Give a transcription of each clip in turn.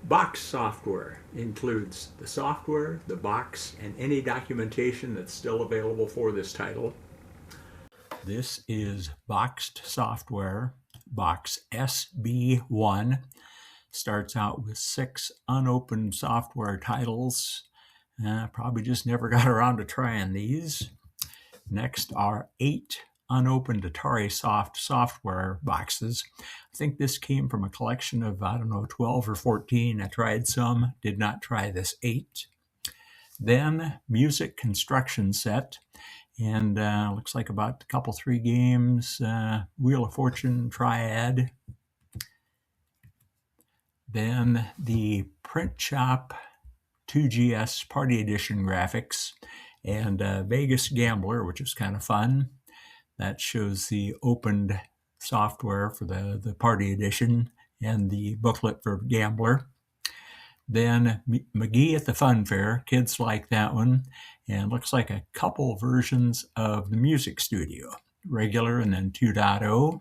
Box software includes the software, the box, and any documentation that's still available for this title. This is boxed software, box SB1. Starts out with 6 unopened software titles. Probably just never got around to trying these. Next are 8 unopened Atari software boxes. I think this came from a collection of, 12 or 14. I tried some, did not try this 8. Then music construction set, and looks like about a couple, 3 games. Wheel of Fortune, Triad. Then the Print Shop 2GS Party Edition graphics, and Vegas Gambler, which is kind of fun. That shows the opened software for the Party Edition and the booklet for Gambler. Then McGee at the Fun Fair, kids like that one, and looks like a couple versions of the Music Studio, regular and then 2.0.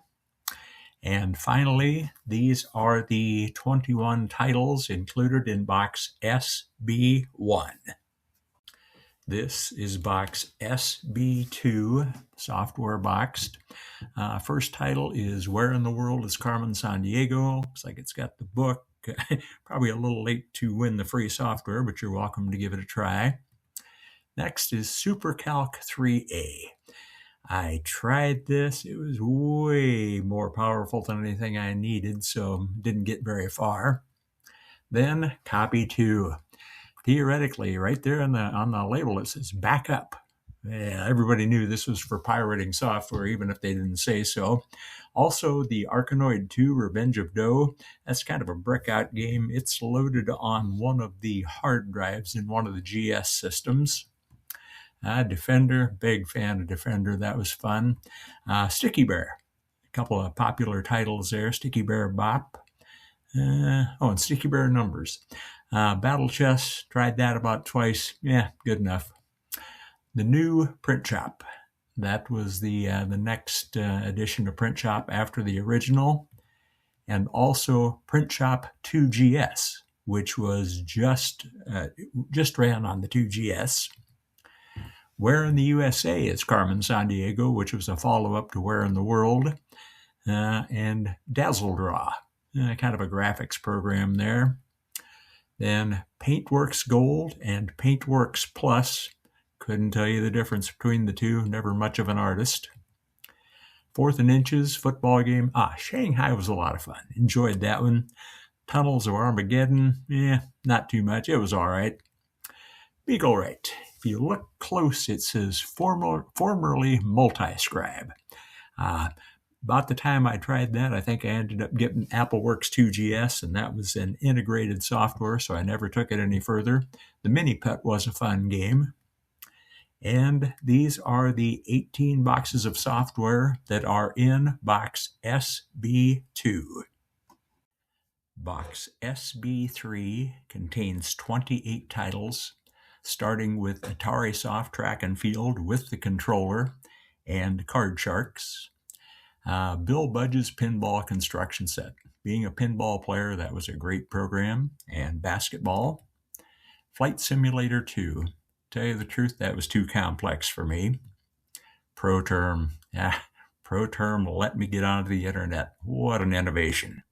And finally, these are the 21 titles included in box SB1. This is box SB2, software boxed. First title is Where in the World is Carmen Sandiego? Looks like it's got the book. Probably a little late to win the free software, but you're welcome to give it a try. Next is SuperCalc 3A. I tried this. It was way more powerful than anything I needed, so didn't get very far. Then Copy 2. Theoretically, right there on the label, it says backup. Yeah, everybody knew this was for pirating software, even if they didn't say so. Also, the Arkanoid 2 Revenge of Doe, that's kind of a breakout game. It's loaded on one of the hard drives in one of the GS systems. Defender, big fan of Defender. That was fun. Sticky Bear, a couple of popular titles there. Sticky Bear Bop. And Sticky Bear Numbers. Battle Chess, tried that about twice. Yeah, good enough. The new Print Shop. That was the next edition of Print Shop after the original. And also Print Shop 2GS, which was just ran on the 2GS. Where in the USA is Carmen Sandiego, which was a follow-up to Where in the World. And Dazzle Draw, kind of a graphics program there. Then Paintworks Gold and Paintworks Plus. Couldn't tell you the difference between the two. Never much of an artist. 4th and Inches football game. Shanghai was a lot of fun. Enjoyed that one. Tunnels of Armageddon. Not too much. It was all right. Beagle Rate. If you look close, it says formerly Multiscribe. About the time I tried that, I think I ended up getting AppleWorks 2GS, and that was an integrated software, so I never took it any further. The Mini-Pet was a fun game. And these are the 18 boxes of software that are in box SB2. Box SB3 contains 28 titles, starting with Atari Soft Track and Field with the controller and Card Sharks. Bill Budge's Pinball Construction Set. Being a pinball player, that was a great program. And basketball. Flight Simulator 2. Tell you the truth, that was too complex for me. ProTerm. ProTerm let me get onto the internet. What an innovation.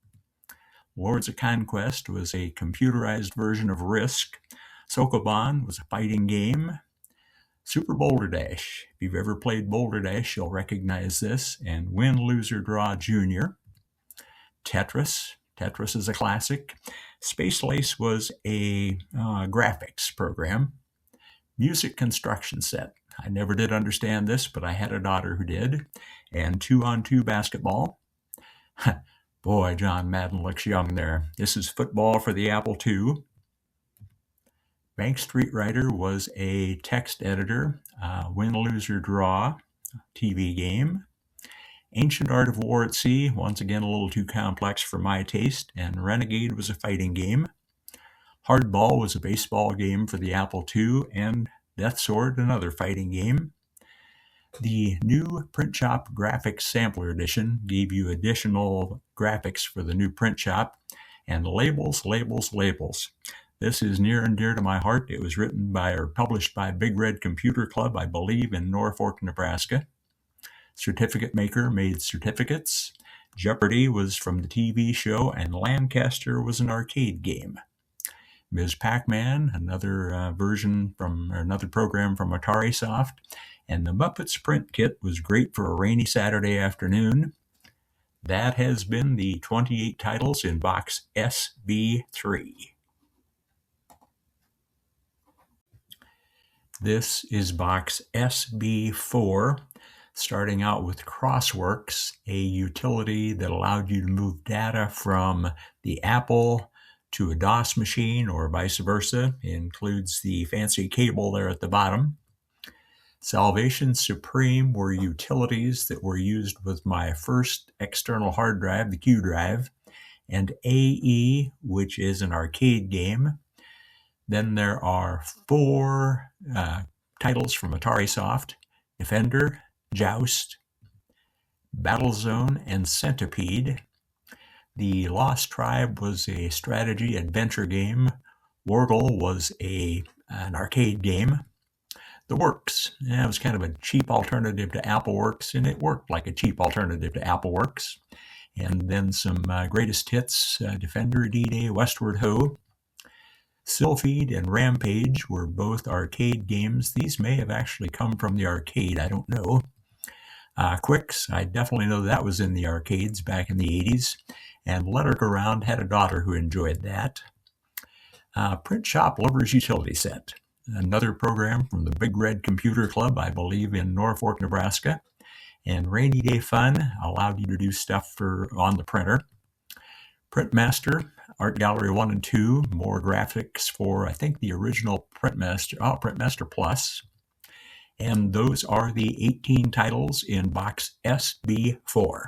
Lords of Conquest was a computerized version of Risk. Sokoban was a fighting game. Super Boulder Dash. If you've ever played Boulder Dash, you'll recognize this. And Win, Lose, or Draw Junior. Tetris. Tetris is a classic. Space Lace was a graphics program. Music Construction Set. I never did understand this, but I had a daughter who did. And 2-on-2 basketball. Boy, John Madden looks young there. This is football for the Apple II. Bank Street Writer was a text editor. Win, Lose, or Draw TV game. Ancient Art of War at Sea, once again a little too complex for my taste. And Renegade was a fighting game. Hardball was a baseball game for the Apple II, and Death Sword, another fighting game. The new Print Shop Graphics Sampler Edition gave you additional graphics for the new Print Shop, and labels, labels, labels. This is near and dear to my heart. It was written by or published by Big Red Computer Club, I believe, in Norfolk, Nebraska. Certificate Maker made certificates. Jeopardy was from the TV show, and Lancaster was an arcade game. Ms. Pac-Man, another another program from Atari Soft, and the Muppets print kit was great for a rainy Saturday afternoon. That has been the 28 titles in box SB3. This is box SB4, starting out with Crossworks, a utility that allowed you to move data from the Apple to a DOS machine or vice versa. It includes the fancy cable there at the bottom. Salvation Supreme were utilities that were used with my first external hard drive, the Q drive, and AE, which is an arcade game. Then there are 4 titles from Atari Soft: Defender, Joust, Battlezone, and Centipede. The Lost Tribe was a strategy adventure game. Wordle was an arcade game. The Works, it was kind of a cheap alternative to AppleWorks, and it worked like a cheap alternative to AppleWorks. And then some greatest hits, Defender, D-Day, Westward Ho. Sylphied and Rampage were both arcade games. These may have actually come from the arcade, I don't know. Quicks, I definitely know that was in the arcades back in the 80s. And Lettergaround had a daughter who enjoyed that. Print Shop Lover's Utility Set, another program from the Big Red Computer Club, I believe, in Norfolk, Nebraska. And Rainy Day Fun allowed you to do stuff on the printer. Printmaster, Art Gallery 1 and 2, more graphics for, I think, the original Printmaster Plus. And those are the 18 titles in box SB4.